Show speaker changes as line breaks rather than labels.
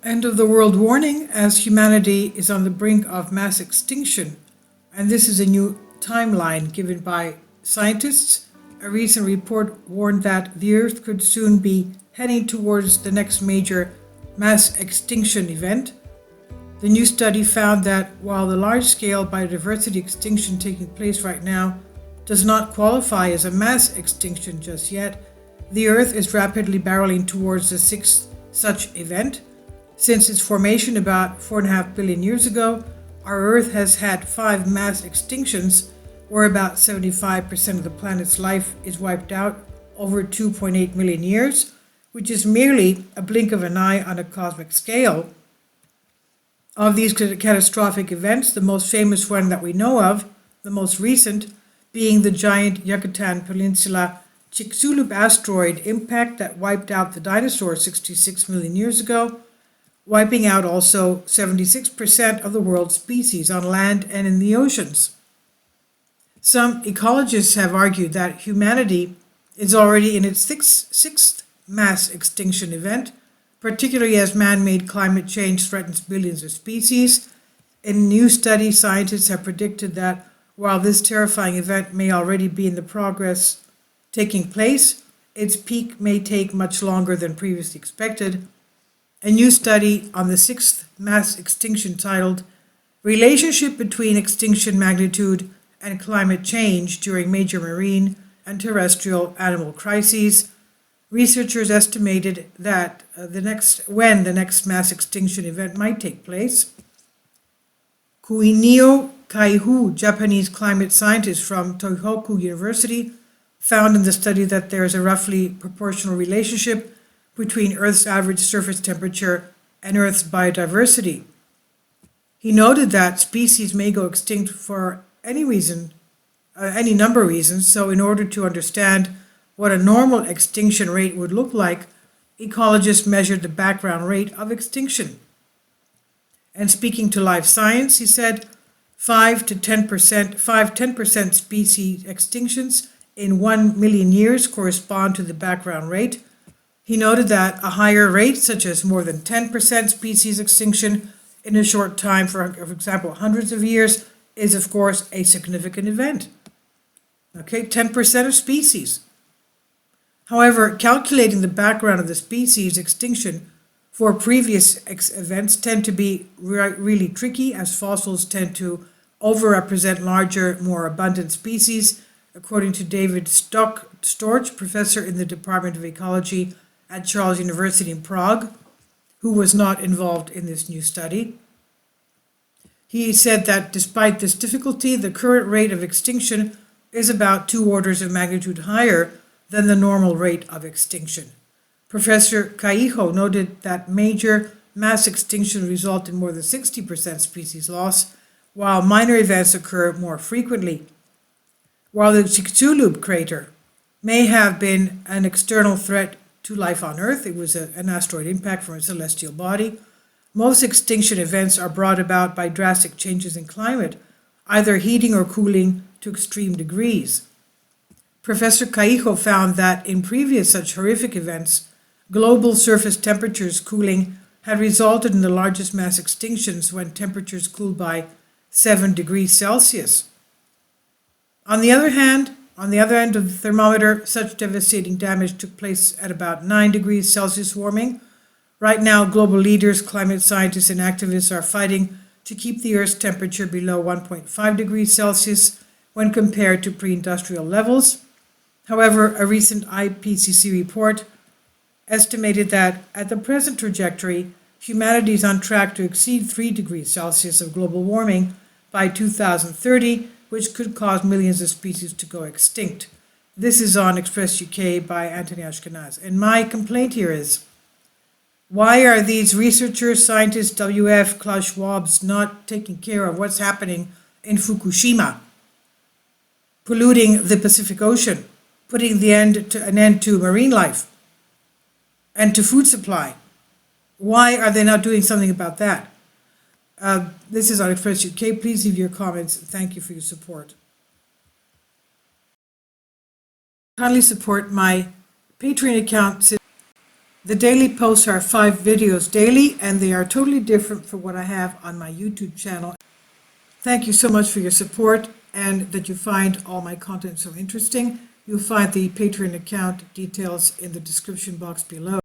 End of the world warning as humanity is on the brink of mass extinction. And this is a new timeline given by scientists. A recent report warned that the Earth could soon be heading towards the next major mass extinction event. The new study found that while the large-scale biodiversity extinction taking place right now does not qualify as a mass extinction just yet, the Earth is rapidly barreling towards the sixth such event. Since its formation about 4.5 billion years ago, our Earth has had 5 mass extinctions, where about 75% of the planet's life is wiped out over 2.8 million years, which is merely a blink of an eye on a cosmic scale. Of these catastrophic events, the most famous one that we know of, the most recent, being the giant Yucatan Peninsula Chicxulub asteroid impact that wiped out the dinosaurs 66 million years ago, wiping out also 76% of the world's species on land and in the oceans. Some ecologists have argued that humanity is already in its sixth mass extinction event, particularly as man-made climate change threatens billions of species. In a new study, scientists have predicted that while this terrifying event may already be in the progress taking place, its peak may take much longer than previously expected. A new study on the sixth mass extinction titled Relationship Between Extinction Magnitude and Climate Change During Major Marine and Terrestrial Animal Crises. Researchers estimated that when the next mass extinction event might take place. Kunio Kaihu, Japanese climate scientist from Tohoku University, found in the study that there is a roughly proportional relationship between Earth's average surface temperature and Earth's biodiversity. He noted that species may go extinct for any number of reasons, so in order to understand what a normal extinction rate would look like, ecologists measured the background rate of extinction. And speaking to Life Science, he said 10% species extinctions in 1 million years correspond to the background rate. He noted that a higher rate, such as more than 10% species extinction in a short time, for example, hundreds of years, is of course a significant event. Okay, 10% of species. However, calculating the background of the species extinction for previous events tend to be really tricky, as fossils tend to overrepresent larger, more abundant species, according to David Storch, professor in the Department of Ecology at Charles University in Prague, who was not involved in this new study. He said that despite this difficulty, the current rate of extinction is about 2 orders of magnitude higher than the normal rate of extinction. Professor Kaiho noted that major mass extinction result in more than 60% species loss, while minor events occur more frequently. While the Chicxulub crater may have been an external threat to life on Earth, it was an asteroid impact from a celestial body, most extinction events are brought about by drastic changes in climate, either heating or cooling to extreme degrees. Professor Kaiho found that in previous such horrific events, global surface temperatures cooling had resulted in the largest mass extinctions when temperatures cooled by 7 degrees Celsius. On the other hand, on the other end of the thermometer, such devastating damage took place at about 9 degrees Celsius warming. Right now, global leaders, climate scientists, and activists are fighting to keep the Earth's temperature below 1.5 degrees Celsius when compared to pre-industrial levels. However, a recent IPCC report estimated that at the present trajectory, humanity is on track to exceed 3 degrees Celsius of global warming by 2030, which could cause millions of species to go extinct. This is on Express UK by Anthony Ashkenaz. And my complaint here is, why are these researchers, scientists, WF, Klaus Schwab's not taking care of what's happening in Fukushima, polluting the Pacific Ocean, putting an end to marine life and to food supply? Why are they not doing something about that? This is on Express UK. Please leave your comments. Thank you for your support. Kindly support my Patreon account. The daily posts are 5 videos daily, and they are totally different from what I have on my YouTube channel. Thank you so much for your support and that you find all my content so interesting. You'll find the Patreon account details in the description box below.